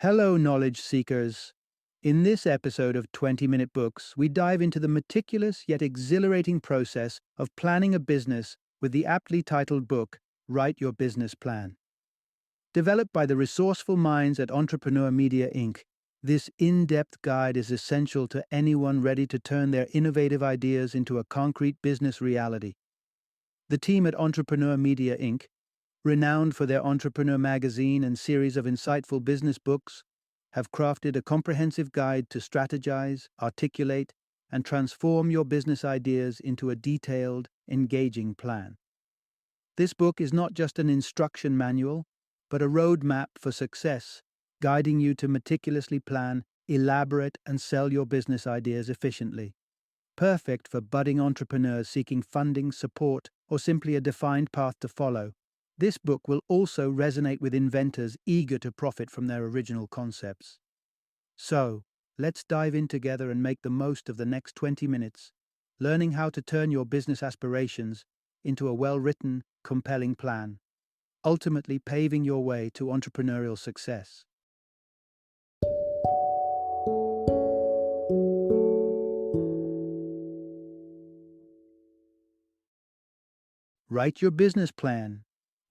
Hello, knowledge seekers. In this episode of 20-Minute Books, we dive into the meticulous yet exhilarating process of planning a business with the aptly titled book, Write Your Business Plan. Developed by the resourceful minds at Entrepreneur Media Inc., this in-depth guide is essential to anyone ready to turn their innovative ideas into a concrete business reality. The team at Entrepreneur Media Inc., renowned for their Entrepreneur magazine and series of insightful business books, have crafted a comprehensive guide to strategize, articulate, and transform your business ideas into a detailed, engaging plan. This book is not just an instruction manual, but a roadmap for success, guiding you to meticulously plan, elaborate, and sell your business ideas efficiently. Perfect for budding entrepreneurs seeking funding, support, or simply a defined path to follow. This book will also resonate with inventors eager to profit from their original concepts. So, let's dive in together and make the most of the next 20 minutes, learning how to turn your business aspirations into a well-written, compelling plan, ultimately paving your way to entrepreneurial success. Write your business plan.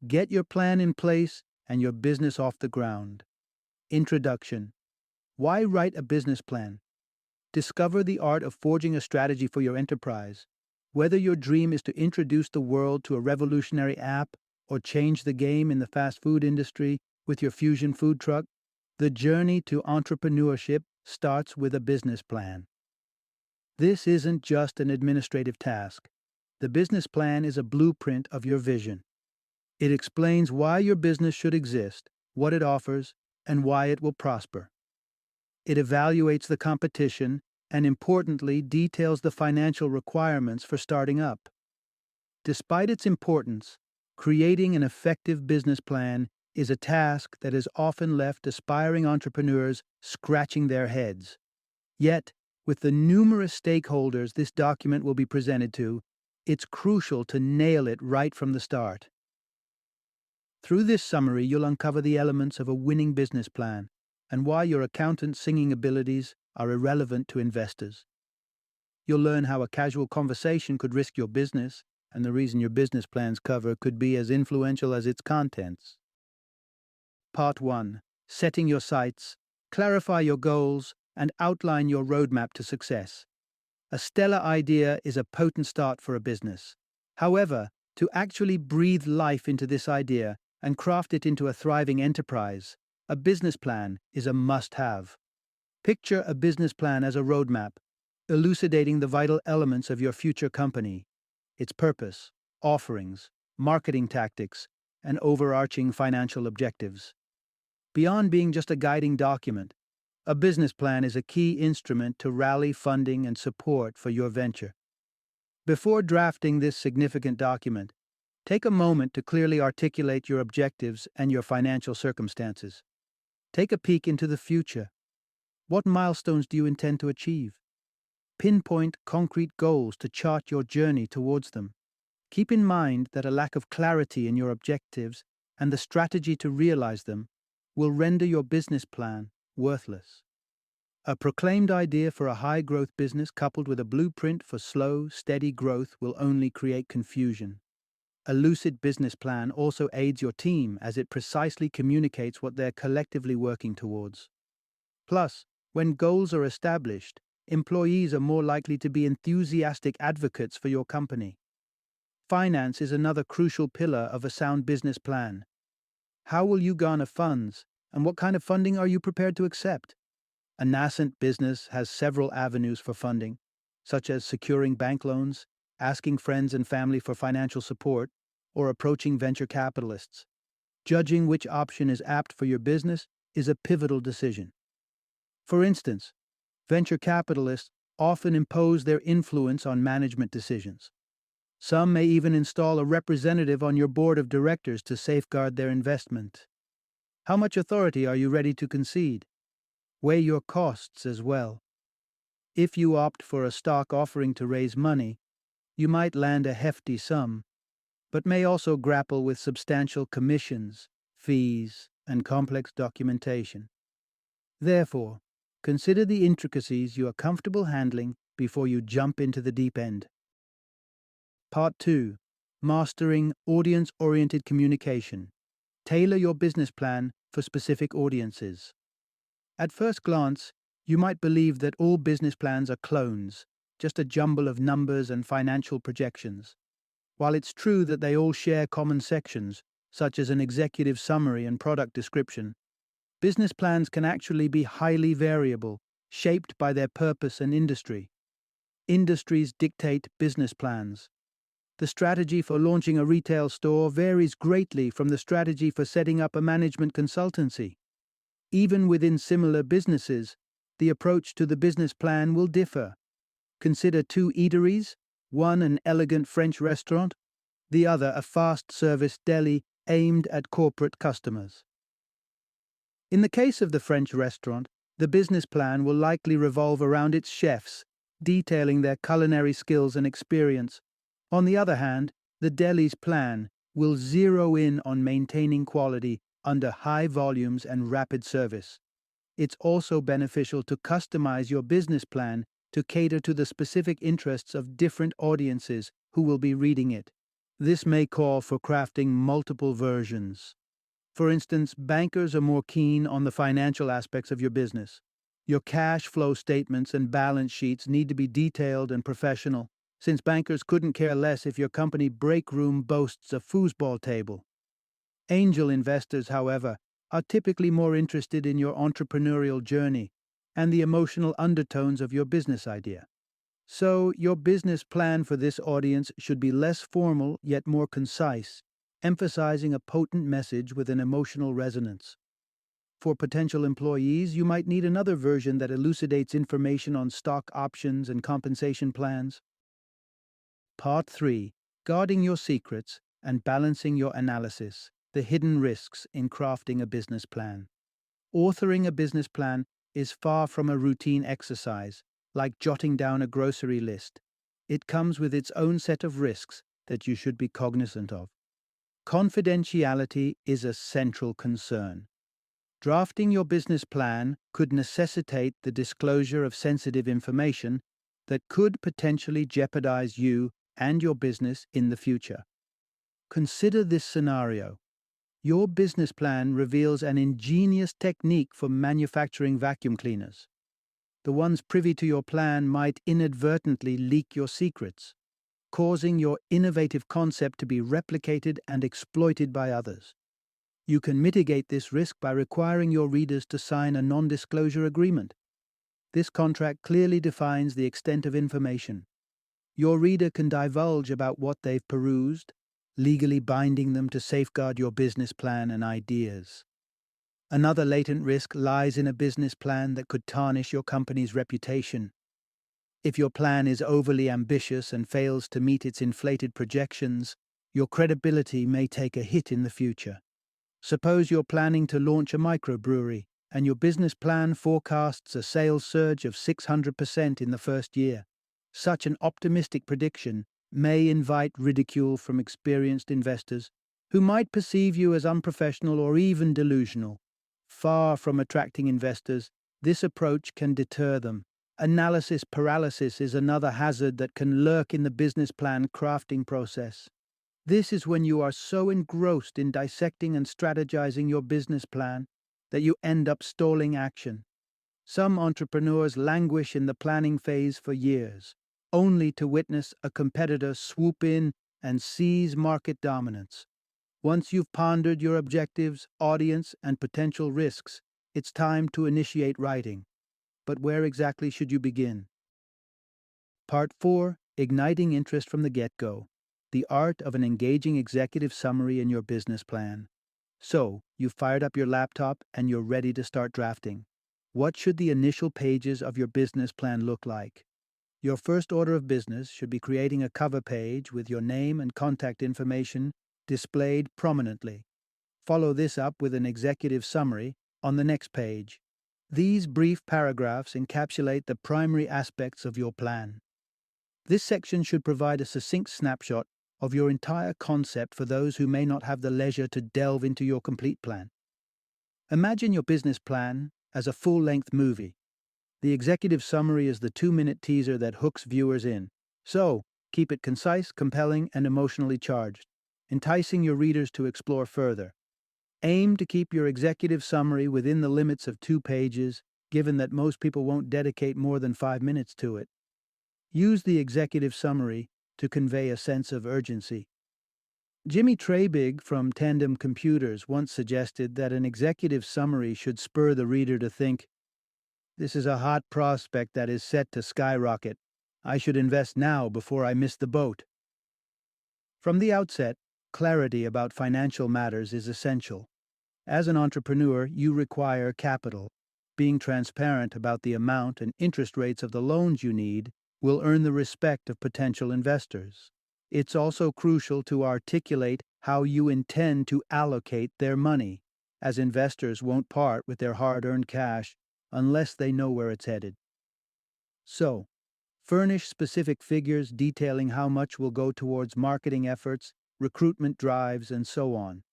Get your plan in place and your business off the ground. Introduction. Why write a business plan? Discover the art of forging a strategy for your enterprise. Whether your dream is to introduce the world to a revolutionary app or change the game in the fast food industry with your fusion food truck, the journey to entrepreneurship starts with a business plan. This isn't just an administrative task. The business plan is a blueprint of your vision. It explains why your business should exist, what it offers, and why it will prosper. It evaluates the competition and, importantly, details the financial requirements for starting up. Despite its importance, creating an effective business plan is a task that is often left aspiring entrepreneurs scratching their heads. Yet, with the numerous stakeholders this document will be presented to, it's crucial to nail it right from the start. Through this summary, you'll uncover the elements of a winning business plan and why your accountant's singing abilities are irrelevant to investors. You'll learn how a casual conversation could risk your business, and the reason your business plan's cover could be as influential as its contents. Part 1. Setting your sights, clarify your goals, and outline your roadmap to success. A stellar idea is a potent start for a business. However, to actually breathe life into this idea and craft it into a thriving enterprise, a business plan is a must-have. Picture a business plan as a roadmap, elucidating the vital elements of your future company, its purpose, offerings, marketing tactics, and overarching financial objectives. Beyond being just a guiding document, a business plan is a key instrument to rally funding and support for your venture. Before drafting this significant document, take a moment to clearly articulate your objectives and your financial circumstances. Take a peek into the future. What milestones do you intend to achieve? Pinpoint concrete goals to chart your journey towards them. Keep in mind that a lack of clarity in your objectives and the strategy to realize them will render your business plan worthless. A proclaimed idea for a high-growth business coupled with a blueprint for slow, steady growth will only create confusion. A lucid business plan also aids your team as it precisely communicates what they're collectively working towards. Plus, when goals are established, employees are more likely to be enthusiastic advocates for your company. Finance is another crucial pillar of a sound business plan. How will you garner funds, and what kind of funding are you prepared to accept? A nascent business has several avenues for funding, such as securing bank loans, asking friends and family for financial support, or approaching venture capitalists. Judging which option is apt for your business is a pivotal decision. For instance, venture capitalists often impose their influence on management decisions. Some may even install a representative on your board of directors to safeguard their investment. How much authority are you ready to concede? Weigh your costs as well. If you opt for a stock offering to raise money, you might land a hefty sum, but may also grapple with substantial commissions, fees, and complex documentation. Therefore, consider the intricacies you are comfortable handling before you jump into the deep end. Part 2. Mastering audience-oriented communication. Tailor your business plan for specific audiences. At first glance, you might believe that all business plans are clones, just a jumble of numbers and financial projections. While it's true that they all share common sections, such as an executive summary and product description, business plans can actually be highly variable, shaped by their purpose and industry. Industries dictate business plans. The strategy for launching a retail store varies greatly from the strategy for setting up a management consultancy. Even within similar businesses, the approach to the business plan will differ. Consider two eateries, one an elegant French restaurant, the other a fast-service deli aimed at corporate customers. In the case of the French restaurant, the business plan will likely revolve around its chefs, detailing their culinary skills and experience. On the other hand, the deli's plan will zero in on maintaining quality under high volumes and rapid service. It's also beneficial to customize your business plan to cater to the specific interests of different audiences who will be reading it. This may call for crafting multiple versions. For instance, bankers are more keen on the financial aspects of your business. Your cash flow statements and balance sheets need to be detailed and professional, since bankers couldn't care less if your company break room boasts a foosball table. Angel investors, however, are typically more interested in your entrepreneurial journey and the emotional undertones of your business idea. So, your business plan for this audience should be less formal yet more concise, emphasizing a potent message with an emotional resonance. For potential employees, you might need another version that elucidates information on stock options and compensation plans. Part 3. Guarding your secrets and balancing your analysis. The hidden risks in crafting a business plan. Authoring a business plan is far from a routine exercise, like jotting down a grocery list. It comes with its own set of risks that you should be cognizant of. Confidentiality is a central concern. Drafting your business plan could necessitate the disclosure of sensitive information that could potentially jeopardize you and your business in the future. Consider this scenario. Your business plan reveals an ingenious technique for manufacturing vacuum cleaners. The ones privy to your plan might inadvertently leak your secrets, causing your innovative concept to be replicated and exploited by others. You can mitigate this risk by requiring your readers to sign a non-disclosure agreement. This contract clearly defines the extent of information. Your reader can divulge about what they've perused, legally binding them to safeguard your business plan and ideas. Another latent risk lies in a business plan that could tarnish your company's reputation. If your plan is overly ambitious and fails to meet its inflated projections, your credibility may take a hit in the future. Suppose you're planning to launch a microbrewery, and your business plan forecasts a sales surge of 600% in the first year. Such an optimistic prediction may invite ridicule from experienced investors who might perceive you as unprofessional or even delusional. Far from attracting investors, this approach can deter them. Analysis paralysis is another hazard that can lurk in the business plan crafting process. This is when you are so engrossed in dissecting and strategizing your business plan that you end up stalling action. Some entrepreneurs languish in the planning phase for years, only to witness a competitor swoop in and seize market dominance. Once you've pondered your objectives, audience, and potential risks, it's time to initiate writing. But where exactly should you begin? Part 4. Igniting interest from the get-go. The art of an engaging executive summary in your business plan. So, you've fired up your laptop and you're ready to start drafting. What should the initial pages of your business plan look like? Your first order of business should be creating a cover page with your name and contact information displayed prominently. Follow this up with an executive summary on the next page. These brief paragraphs encapsulate the primary aspects of your plan. This section should provide a succinct snapshot of your entire concept for those who may not have the leisure to delve into your complete plan. Imagine your business plan as a full-length movie. The executive summary is the 2-minute teaser that hooks viewers in. So, keep it concise, compelling, and emotionally charged, enticing your readers to explore further. Aim to keep your executive summary within the limits of 2 pages, given that most people won't dedicate more than 5 minutes to it. Use the executive summary to convey a sense of urgency. Jimmy Trabig from Tandem Computers once suggested that an executive summary should spur the reader to think, "This is a hot prospect that is set to skyrocket. I should invest now before I miss the boat." From the outset, clarity about financial matters is essential. As an entrepreneur, you require capital. Being transparent about the amount and interest rates of the loans you need will earn the respect of potential investors. It's also crucial to articulate how you intend to allocate their money, as investors won't part with their hard-earned cash unless they know where it's headed. So, furnish specific figures detailing how much will go towards marketing efforts, recruitment drives, and so on.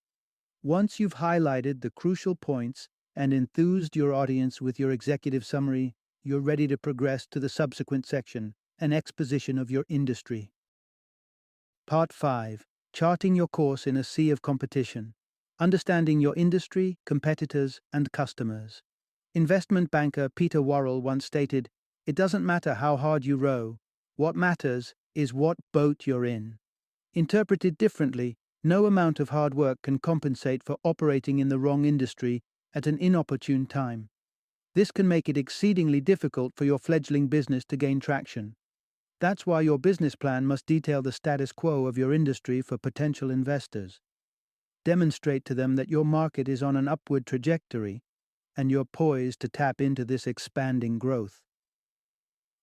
Once you've highlighted the crucial points and enthused your audience with your executive summary, you're ready to progress to the subsequent section, an exposition of your industry. Part 5. Charting your course in a sea of competition. Understanding your industry, competitors, and customers. Investment banker Peter Worrell once stated, "It doesn't matter how hard you row. What matters is what boat you're in." Interpreted differently, no amount of hard work can compensate for operating in the wrong industry at an inopportune time. This can make it exceedingly difficult for your fledgling business to gain traction. That's why your business plan must detail the status quo of your industry for potential investors. Demonstrate to them that your market is on an upward trajectory and you're poised to tap into this expanding growth.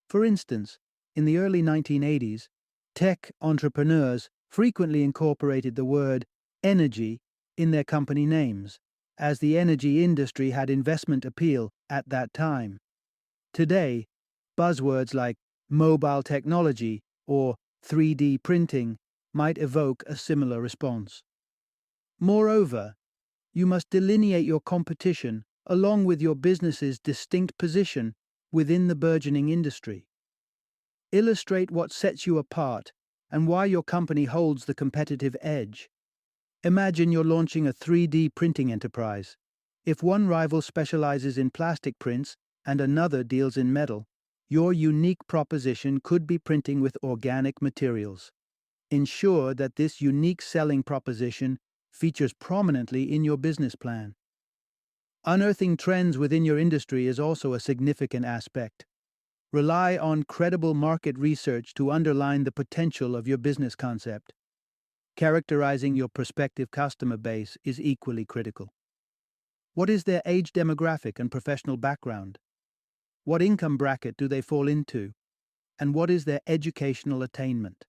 For instance, in the early 1980s, tech entrepreneurs frequently incorporated the word energy in their company names, as the energy industry had investment appeal at that time. Today, buzzwords like mobile technology or 3D printing might evoke a similar response. Moreover, you must delineate your competition along with your business's distinct position within the burgeoning industry. Illustrate what sets you apart and why your company holds the competitive edge. Imagine you're launching a 3D printing enterprise. If one rival specializes in plastic prints and another deals in metal, your unique proposition could be printing with organic materials. Ensure that this unique selling proposition features prominently in your business plan. Unearthing trends within your industry is also a significant aspect. Rely on credible market research to underline the potential of your business concept. Characterizing your prospective customer base is equally critical. What is their age demographic and professional background? What income bracket do they fall into? And what is their educational attainment?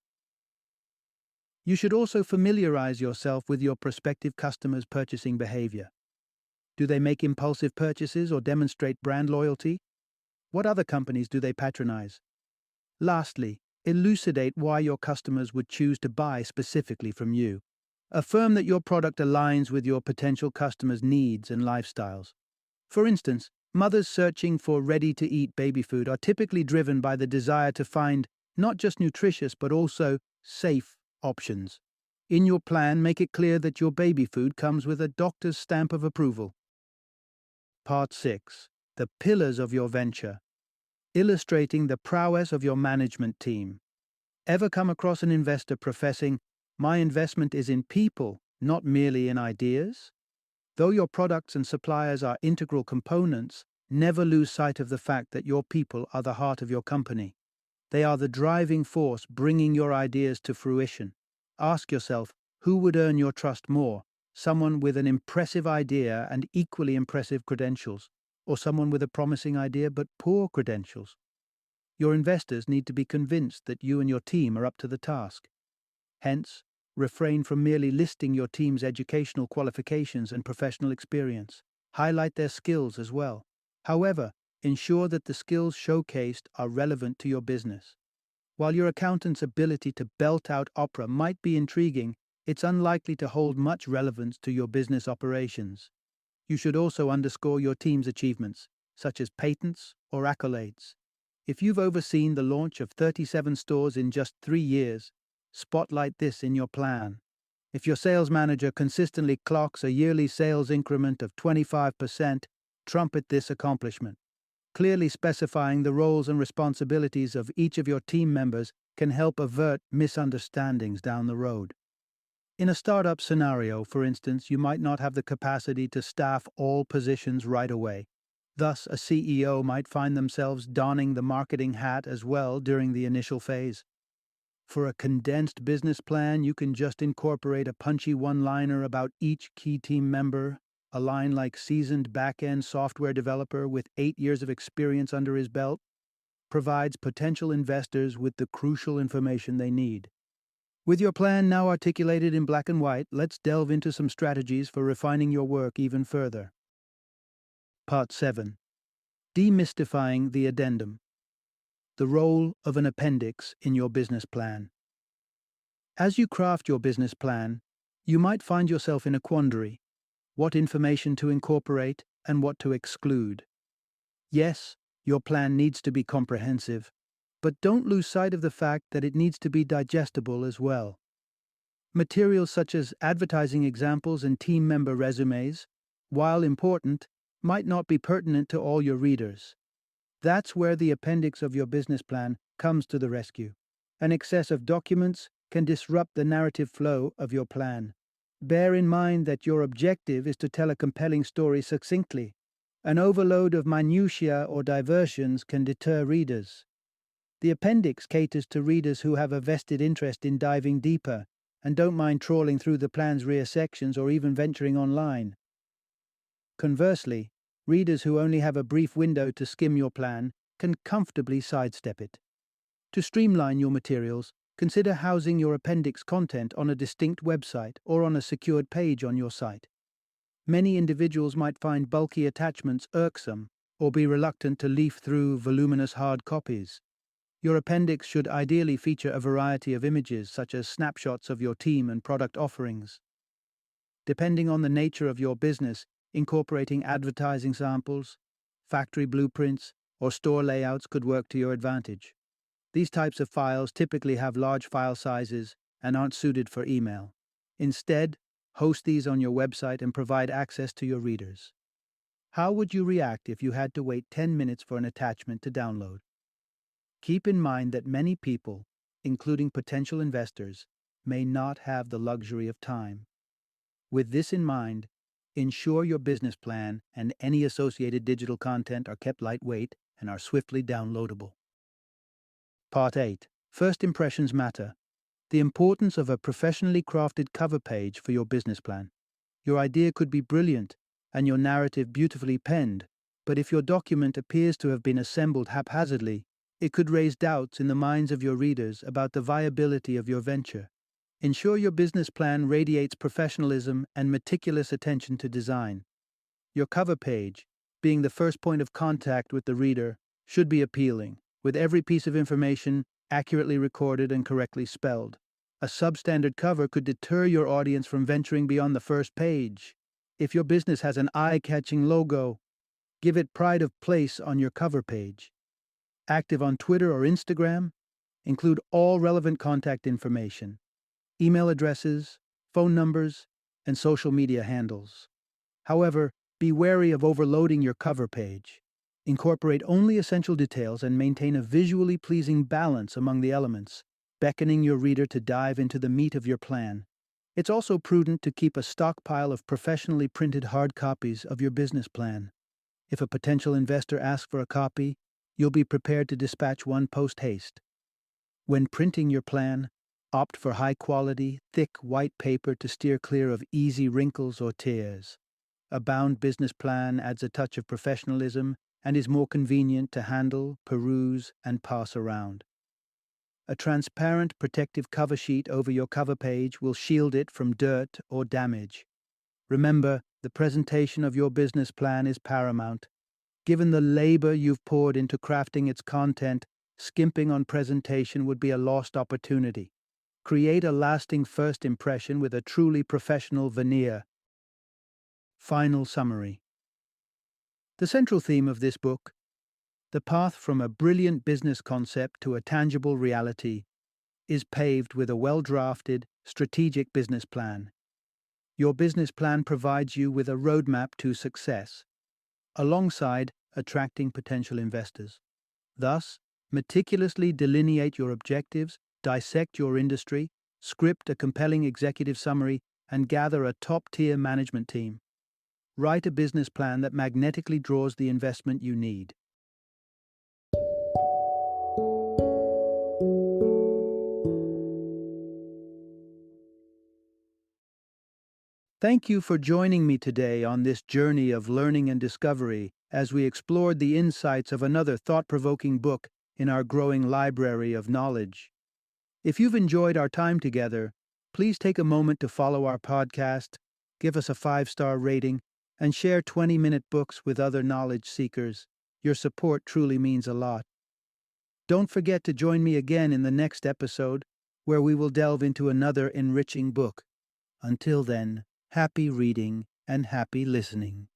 You should also familiarize yourself with your prospective customers' purchasing behavior. Do they make impulsive purchases or demonstrate brand loyalty? What other companies do they patronize? Lastly, elucidate why your customers would choose to buy specifically from you. Affirm that your product aligns with your potential customers' needs and lifestyles. For instance, mothers searching for ready-to-eat baby food are typically driven by the desire to find not just nutritious but also safe options. In your plan, make it clear that your baby food comes with a doctor's stamp of approval. Part 6. The pillars of your venture. Illustrating the prowess of your management team. Ever come across an investor professing, "My investment is in people, not merely in ideas"? Though your products and suppliers are integral components, never lose sight of the fact that your people are the heart of your company. They are the driving force bringing your ideas to fruition. Ask yourself, who would earn your trust more? Someone with an impressive idea and equally impressive credentials, or someone with a promising idea but poor credentials? Your investors need to be convinced that you and your team are up to the task. Hence, refrain from merely listing your team's educational qualifications and professional experience. Highlight their skills as well. However, ensure that the skills showcased are relevant to your business. While your accountant's ability to belt out opera might be intriguing, it's unlikely to hold much relevance to your business operations. You should also underscore your team's achievements. such as patents or accolades. If you've overseen the launch of 37 stores in just 3 years, spotlight this in your plan. If your sales manager consistently clocks a yearly sales increment of 25%, trumpet this accomplishment. Clearly specifying the roles and responsibilities of each of your team members can help avert misunderstandings down the road. In a startup scenario, for instance, you might not have the capacity to staff all positions right away. Thus, a CEO might find themselves donning the marketing hat as well during the initial phase. For a condensed business plan, you can just incorporate a punchy one-liner about each key team member, a line like seasoned back-end software developer with 8 years of experience under his belt, provides potential investors with the crucial information they need. With your plan now articulated in black and white, let's delve into some strategies for refining your work even further. Part 7. Demystifying the addendum. The role of an appendix in your business plan. As you craft your business plan, you might find yourself in a quandary: what information to incorporate and what to exclude. Yes, your plan needs to be comprehensive, but don't lose sight of the fact that it needs to be digestible as well. Materials such as advertising examples and team member resumes, while important, might not be pertinent to all your readers. That's where the appendix of your business plan comes to the rescue. An excess of documents can disrupt the narrative flow of your plan. Bear in mind that your objective is to tell a compelling story succinctly. An overload of minutiae or diversions can deter readers. The appendix caters to readers who have a vested interest in diving deeper and don't mind trawling through the plan's rear sections or even venturing online. Conversely, readers who only have a brief window to skim your plan can comfortably sidestep it. To streamline your materials, consider housing your appendix content on a distinct website or on a secured page on your site. Many individuals might find bulky attachments irksome or be reluctant to leaf through voluminous hard copies. Your appendix should ideally feature a variety of images, such as snapshots of your team and product offerings. Depending on the nature of your business, incorporating advertising samples, factory blueprints, or store layouts could work to your advantage. These types of files typically have large file sizes and aren't suited for email. Instead, host these on your website and provide access to your readers. How would you react if you had to wait 10 minutes for an attachment to download? Keep in mind that many people, including potential investors, may not have the luxury of time. With this in mind, ensure your business plan and any associated digital content are kept lightweight and are swiftly downloadable. Part 8. First impressions matter. The importance of a professionally crafted cover page for your business plan. Your idea could be brilliant and your narrative beautifully penned, but if your document appears to have been assembled haphazardly, it could raise doubts in the minds of your readers about the viability of your venture. Ensure your business plan radiates professionalism and meticulous attention to design. Your cover page, being the first point of contact with the reader, should be appealing, with every piece of information accurately recorded and correctly spelled. A substandard cover could deter your audience from venturing beyond the first page. If your business has an eye-catching logo, give it pride of place on your cover page. Active on Twitter or Instagram? Include all relevant contact information: email addresses, phone numbers, and social media handles. However, be wary of overloading your cover page. Incorporate only essential details and maintain a visually pleasing balance among the elements, beckoning your reader to dive into the meat of your plan. It's also prudent to keep a stockpile of professionally printed hard copies of your business plan. If a potential investor asks for a copy, you'll be prepared to dispatch one post-haste. When printing your plan, opt for high-quality, thick white paper to steer clear of easy wrinkles or tears. A bound business plan adds a touch of professionalism and is more convenient to handle, peruse, and pass around. A transparent, protective cover sheet over your cover page will shield it from dirt or damage. Remember, the presentation of your business plan is paramount. Given the labor you've poured into crafting its content, skimping on presentation would be a lost opportunity. Create a lasting first impression with a truly professional veneer. Final summary. The central theme of this book, the path from a brilliant business concept to a tangible reality, is paved with a well-drafted, strategic business plan. Your business plan provides you with a roadmap to success, alongside attracting potential investors. Thus, meticulously delineate your objectives, dissect your industry, script a compelling executive summary, and gather a top-tier management team. Write a business plan that magnetically draws the investment you need. Thank you for joining me today on this journey of learning and discovery as we explored the insights of another thought-provoking book in our growing library of knowledge. If you've enjoyed our time together, please take a moment to follow our podcast, give us a 5-star rating, and share 20-minute books with other knowledge seekers. Your support truly means a lot. Don't forget to join me again in the next episode, where we will delve into another enriching book. Until then, happy reading and happy listening.